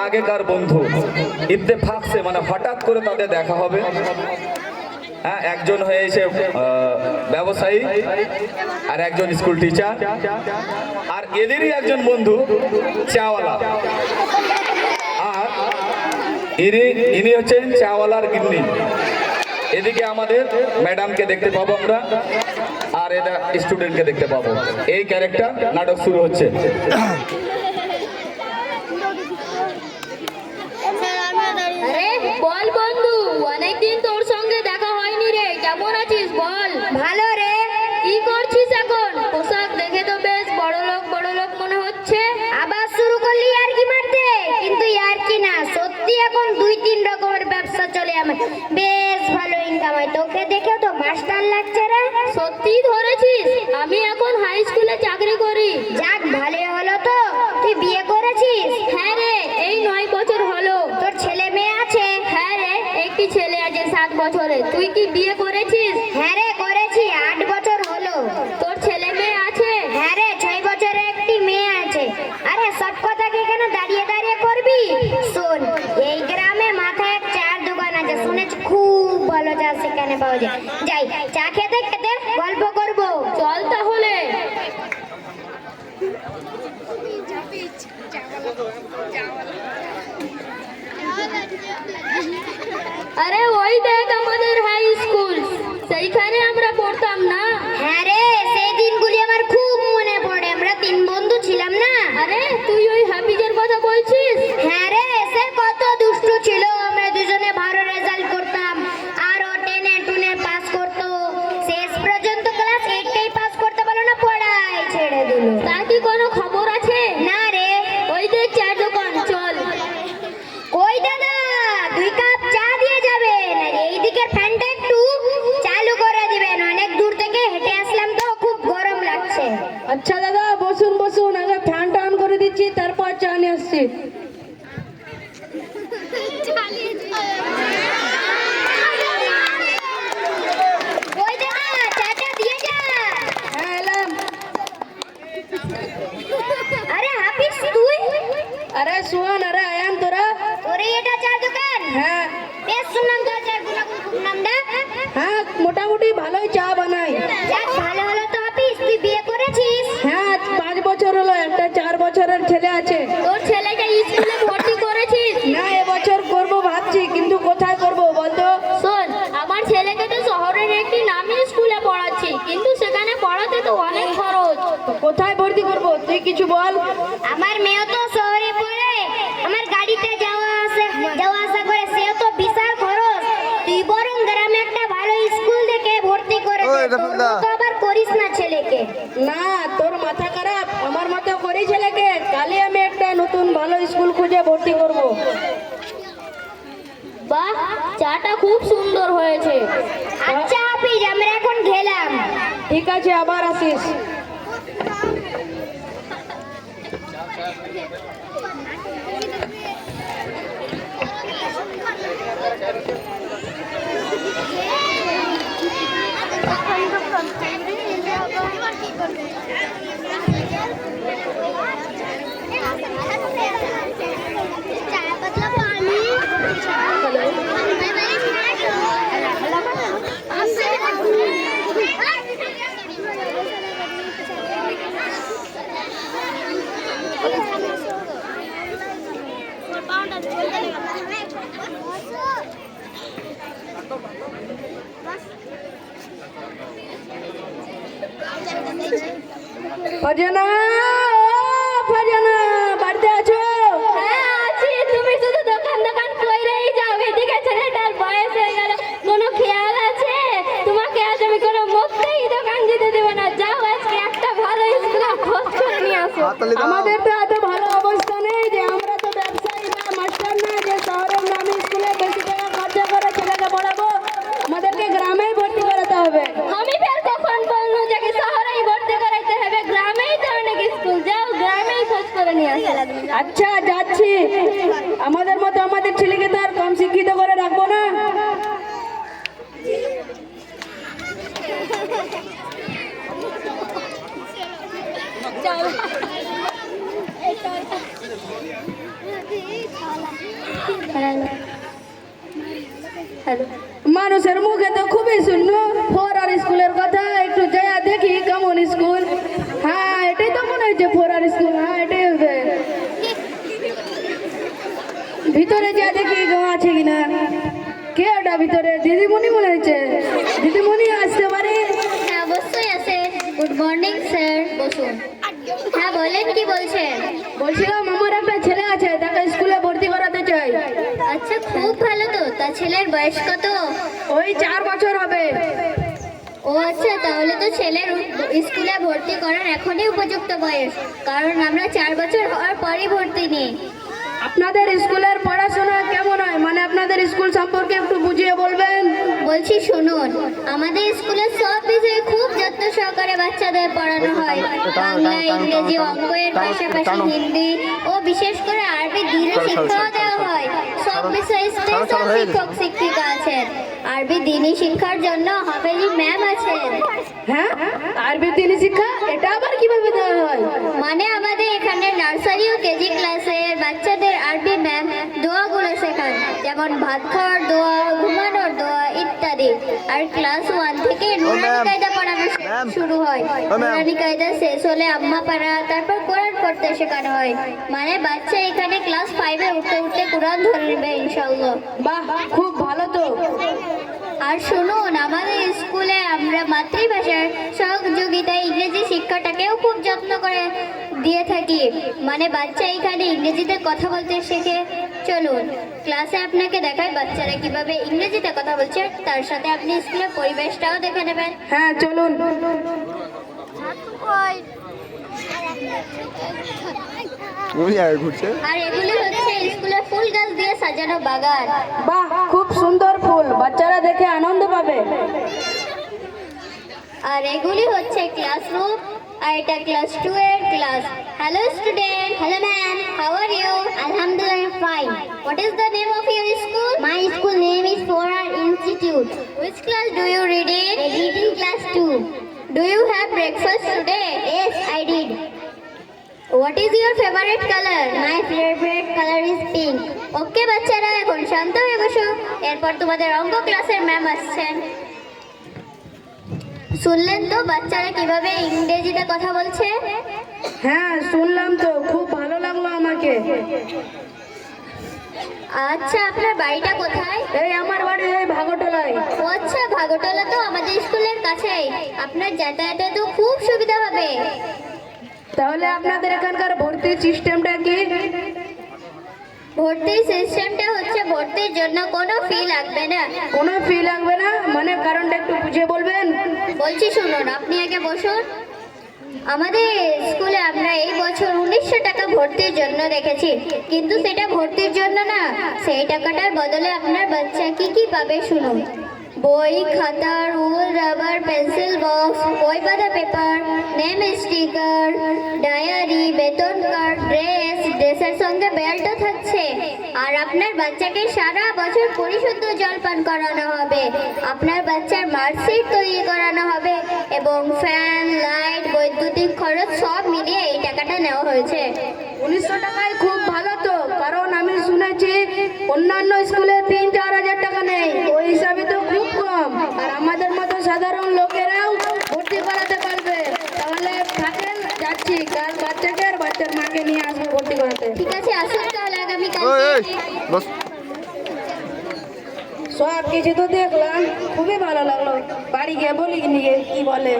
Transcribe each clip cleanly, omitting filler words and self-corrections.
আগেকার বন্ধু, ইত্তেফাক সে মানে হঠাৎ করে তাদের দেখা হবে। হ্যাঁ, একজন হয়েছে ব্যবসায়ী আর একজন স্কুল টিচার, আর এদেরই একজন বন্ধু চাওয়ালা। আর ইনি হচ্ছেন চাওয়ালার গিন্নি। এদিকে আমাদের ম্যাডামকে দেখতে পাবো আমরা, আর এটা স্টুডেন্টকে দেখতে পাবো। এই ক্যারেক্টার নাটক শুরু হচ্ছে। বল বন্ধু, অনেকদিন তোর সঙ্গে দেখা হয়নি রে, কেমন আছিস বল? ভালো রে। কি করছিস এখন? পোশাক দেখে তো বেশ বড় লোক মনে হচ্ছে। আবার শুরু করলি ইয়ার্কি মারতে? কিন্তু ইয়ার্কি না, সত্যি এখন 2-3 রকমের ব্যবসা চলে আমার, বেশ ভালো ইনকাম হয়। তোকে দেখেও তো মাস্টার লাগছে রে। সত্যি ধরেছিস? আমি এখন হাই স্কুলে চাকরি করি। যাক, ভালোই হলো তো। তুই বিয়ে করেছিস? হ্যাঁ রে, এই 9 বছর হলো। তোর ছেলে মেয়ে আছে? হ্যাঁ রে, একটি ছেলে আছে 7 বছরে। তুই কি বিয়ে করেছিস? হ্যাঁ রে, করেছি, 8 বছর হলো। তোর ছেলে মেয়ে আছে? হ্যাঁ রে, 6 বছরে একটি মেয়ে আছে। আরে সব কথা কি কেন দাঁড়িয়ে দাঁড়িয়ে করবি? শোন, এই গ্রামে মাথায় এক চার দোকান আছে, শুনেছি খুব ভালো চা সেখানে পাওয়া যায়। যাই, চা খেতে খেতে গল্প করব। চল তাহলে। আরে ওই দেখ আমাদের হাই স্কুল, সেইখানে আমরা পড়তাম না? হ্যাঁ রে, সেই দিনগুলি আমার খুব মনে পড়ে। আমরা 3 বন্ধু ছিলাম না? আরে তুই ওই হাফিজের কথা বলছিস? হ্যাঁ রে, সে কত দুষ্টু ছিল। আমরা দুজনে ভালো রেজাল্ট করতাম, আর ও 10-এ পাস করতো। শেষ পর্যন্ত ক্লাস 8-এই পাস করতে পারলো না, পড়াই ছেড়ে দিল। তার কি কোনো খবর আছে? না রে। ওই দেখ চার দোকান, চল। কই দাদা, 2 কাপ চা দিয়ে যাবেন, আর এই দিকের ফ্যানটা একটু চালু করে দিবেন। অনেক দূর থেকে হেঁটে আসলাম তো, খুব গরম লাগছে। আচ্ছা দাদা, বসুন বসুন, আগে ফ্যানটা অন করে দিচ্ছি, তারপর চা নিয়ে আসছি। কই দাদা, চাটা দিয়ে যা। হ্যাঁ, এলাম। আরে হাফিজ তুই? আরে শোন, আরে আয়ান তোরা। তোরে এটা চা দোকান? হ্যাঁ বেশ শুনলাম তোর চার গুণাগুণ খুব নামডা। হ্যাঁ, মোটামুটি ভালোই চা বানাই। যাক, ভালো হলো তো। হাফিজ, তুই বিয়ে করেছিস? হ্যাঁ, 5 বছর হলো, একটা 4 বছরের ছেলে আছে। তোর ছেলেকে স্কুলে ভর্তি করেছিস? না, এবছর করব ভাবছি, কিন্তু কোথায় করব বলতো? শোন, আমার ছেলেকে তো শহরের একটি নামি স্কুলে পড়াচ্ছি, কিন্তু সেখানে পড়াতে তো অনেক খরচ। তো কোথায় ভর্তি করব, তুই কিছু বল। আমার মেয়ে তো শহরে পড়ে, আমার গাড়িতে যাওয়া আসা করে, সেও তো বিশাল খরচ। তুই বরং গ্রামে একটা ভালো স্কুল দেখে ভর্তি করে দে। তোর মতো আবার করিস না ছেলেকে। না, তোর মাথা খারাপ, আমার মতো করি ছেলেকে। কালই আমি একটা নতুন ভালো স্কুল খুঁজে ভর্তি করব। বাহ, চাটা খুব সুন্দর হয়েছে। আচ্ছা হাফিজ, আমরা এখন গেলাম। ঠিক আছে, আবার আসিস। ফারজানা, ফারজানা, বাড়িতে আছো? হ্যাঁ আছি। তুমি শুধু দোকান দোকান কইরেই যাও, এদিকে ছেলেটার বয়স হয়ে গেল, কোনো খেয়াল আছে? তোমাকে আজ আমি কোনো মুখতেই দোকান যেতে দেবো না। যাও, আজকে একটা ভালো স্কুলে খোঁজ করে নিয়ে আসো। আমাদের তো এত ভালো অবস্থা নেই যে আমরা তো ব্যবসায়ী না, মাস্টার না, যে শহরের নামি স্কুলে বেশি টাকা খরচা করে ছেলেকে পড়াবো। আমাদেরকে গ্রামেই ভর্তি করাতে হবে। আমি ফের কখন বললো যে কি শহরেই ভর্তি করাইতে হবে? গ্রামেই তো অনেক স্কুল, যাও গ্রামেই খোঁজ করে নিয়ে আসো। আচ্ছা, যাচ্ছি। আমাদের মতো আমাদের ছেলেকে তো আর কম শিক্ষিত করে রাখবো না। চল। মানুষের মুখে তো খুবই শূন্য ফোর আর স্কুলের কথা, একটু যাইয়া দেখি কেমন স্কুল। হ্যাঁ এটাই তো মনে হচ্ছে ফোর আর স্কুল, হ্যাঁ এটাই হবে। ভিতরে যা দেখি কেউ আছে কিনা। কে ওটা ভিতরে? দিদিমণি মনে হচ্ছে। দিদিমণি আসতে পারে? হ্যাঁ অবশ্যই আছে। গুড মর্নিং স্যার, বসুন। হ্যাঁ বলেন, কি বলছেন? বলছিলাম আমার একটা ছেলে আছে, তাকে স্কুলে ভর্তি করাতে চাই। আচ্ছা, খুব ভালো তো। তা ছেলের বয়স কত? ওই 4 বছর হবে। ও আচ্ছা, তাহলে তো ছেলের স্কুলে ভর্তি করার এখনই উপযুক্ত বয়স, কারণ আমরা 4 বছর হওয়ার পরই ভর্তি নিই। আপনাদের স্কুলের পড়াশোনা কেমন হয়? মানে আপনাদের স্কুল সম্পর্কে একটু বুঝিয়ে বলবেন। বলছি শুনুন, আমাদের স্কুলে সব বিষয়ে খুব যত্ন সহকারে বাচ্চাদের পড়ানো হয়। বাংলা, ইংরেজি, অঙ্কের পাশাপাশি হিন্দি ও বিশেষ করে আরবি দিনই শিক্ষাও দেওয়া হয়। সব বিষয়ে স্পেশাল শিক্ষক শিক্ষিকা আছেন। আরবি দিনই শিক্ষার জন্য হাফেজি ম্যাম আছেন। হ্যাঁ, আরবি দিনী শিক্ষা এটা আবার কিভাবে দেওয়া হয়? মানে আমাদের এখানে নার্সারি ও কেজি ক্লাসের বাচ্চাদের আরবি ম্যাম দোয়াগুলো শেখান, যেমন ভাত খাওয়ার দোয়া, ঘুমানোর দোয়া ইত্যাদি। আর ক্লাস 1 থেকে নুরানি কায়দা পড়ানো শুরু হয়। নুরানি কায়দা শেষ হলে আম্মা পাড়া, তারপর কোরআন পড়তে শেখানো হয়। মানে বাচ্চা এখানে ক্লাস 5-এ উঠতে উঠতে কোরআন ধরে নেবে ইনশাআল্লাহ। বাহ, খুব ভালো তো। আর শুনুন, আমাদের স্কুলে আমরা মাতৃভাষার সহযোগিতায় ইংরেজি শিক্ষাটাকেও খুব যত্ন করে দিয়ে থাকি। মানে বাচ্চা এখানে ইংরেজিতে কথা বলতে শেখে। চলুন ক্লাসে আপনাকে দেখাই বাচ্চারা কিভাবে ইংরেজিতে কথা বলছে, তার সাথে আপনি স্কুলের পরিবেশটাও দেখে নেবেন। হ্যাঁ চলুন। ঘুরছে। আর এগুলি হচ্ছে স্কুলের ফুল গাছ দিয়ে সাজানো বাগান। বাহ, খুব সুন্দর ফুল, বাচ্চারা দেখে আনন্দ পাবে। আর এগুলি হচ্ছে ক্লাসরুম। আর এটা ক্লাস 2 এর class. Hello student. Hello ma'am, how are you? আলহামদুলিল্লাহ, fine. What is the name of your school? My school name is 4R Institute. Which class do you read in? I read in class 2. Do you have breakfast today? Yes, I did. What is your favorite color? My favorite color is pink. ওকে বাচ্চারা, এখন শান্ত হয়ে বসো। এরপর তোমাদের অঙ্ক ক্লাসের ma'am আসছেন। শুনলেন তো বাচ্চারা কিভাবে ইংরেজিতে কথা বলছে? হ্যাঁ শুনলাম তো, খুব ভালো লাগলো আমাকে। আচ্ছা, আপনার বাড়িটা কোথায়? এই আমার বাড়ি এই ভাগরটোলায়। ও আচ্ছা, ভাগরটোলা তো আমাদের স্কুলের কাছেই। আপনার যাতায়াতে তো খুব সুবিধা হবে। তাহলে আপনাদের এখানকার ভর্তির সিস্টেমটা কি? ভর্তির সিস্টেমটা হচ্ছে ভর্তির জন্য কোনো ফি লাগবে না। কোনো ফি লাগবে না? মানে কারণটা একটু বুঝিয়ে বলবেন। বলছি শুনুন, আপনি আগে বসুন। আমাদের স্কুলে আমরা এই বছর 1900 টাকা ভর্তির জন্য রেখেছি, কিন্তু সেটা ভর্তির জন্য না। সেই টাকাটার বদলে আপনার বাচ্চা কি কি পাবে শুনুন। বই, খাতা, রুল, রাবার, পেন্সিল বক্স, বই বাঁধা পেপার, নেম স্টিকার, ডায়েরি, বেতন কার্ড, ড্রেসের সঙ্গে বেল্টও থাকছে। আর আপনার বাচ্চাকে সারা বছর পরিশুদ্ধ জল পান করানো হবে। আপনার বাচ্চার মার্কশিট তৈরি করানো হবে এবং ফ্যান, লাইট, বৈদ্যুতিক খরচ সব মিলিয়ে এই টাকাটা নেওয়া হয়েছে। 1900 টাকায় খুব ভালো তো, কারণ আমি শুনেছি অন্যান্য স্কুলে 3-4 হাজার টাকা নেই। ওই হিসাবে তো খুব কম। আর আমাদের মতো সাধারণ লোকেরাও ভর্তি করাতে পারবে। তাহলে থাকেন, যাচ্ছি কাল বাচ্চাকে আর বাচ্চার মাকে নিয়ে আসবো ভর্তি করাতে। ঠিক আছে, আসুন তাহলে আগামীকাল। বস। সব কিছু তো দেখলাম, খুবই ভালো লাগলো। বাড়ি গিয়ে বলি নিয়ে কি বলে।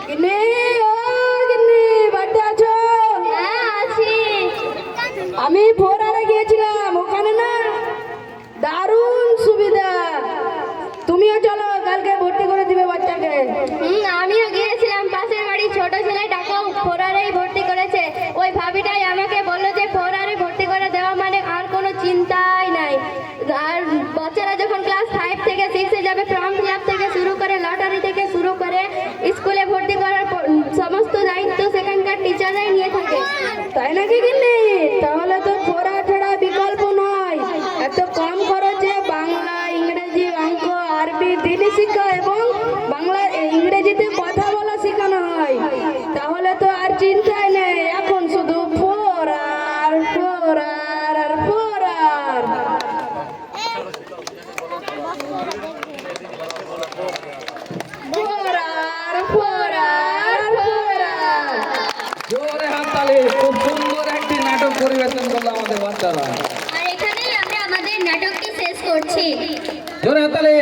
গিন্নি, ও গিন্নি, বাড়িতে আছো? হ্যাঁ আছি। আমি 4R গিয়েছিলাম, ওখানে না দারুণ সুবিধা। তুমিও চলো, কালকে ভর্তি করে দিবে বাচ্চাকে। আমিও গিয়েছিলাম, পাশের বাড়ির ছোট ছেলেটাকেও 4R ভর্তি করেছে। ওই ভাবিটাই আমাকে বললো যে 4R ভর্তি করে দেওয়া মানে আর কোনো চিন্তাই নাই। আর বাচ্চারা যখন ক্লাস 5 থেকে 6-এ যাবে, ফর্ম ফিল আপ থেকে শুরু করে লটারি থেকে শুরু করে স্কুলে ভর্তি করার সমস্ত দায়িত্ব সেখানকার টিচাররাই নিয়ে থাকে। তাই নাকি গিন্নি? তাহলে তো 4R ছাড়া বিকল্প নয়। এত কম খরচে বাংলা, ইংরেজি, অঙ্ক, আরবি, দিনী শিক্ষা এবং বাংলা ইংরেজিতে কথা বলা শেখানো হয়। তাহলে তো পয়সাই নেই, এখন শুধু ফোরার ফোরার আর ফোরার। ফোরার ফোরার ফোরার। জোরে হাততালি, খুব সুন্দর একটি নাটক পরিবেশন করলো আমাদের বাচ্চারা। আর এখানেই আমরা আমাদের নাটককে শেষ করছি। জোরে হাততালি।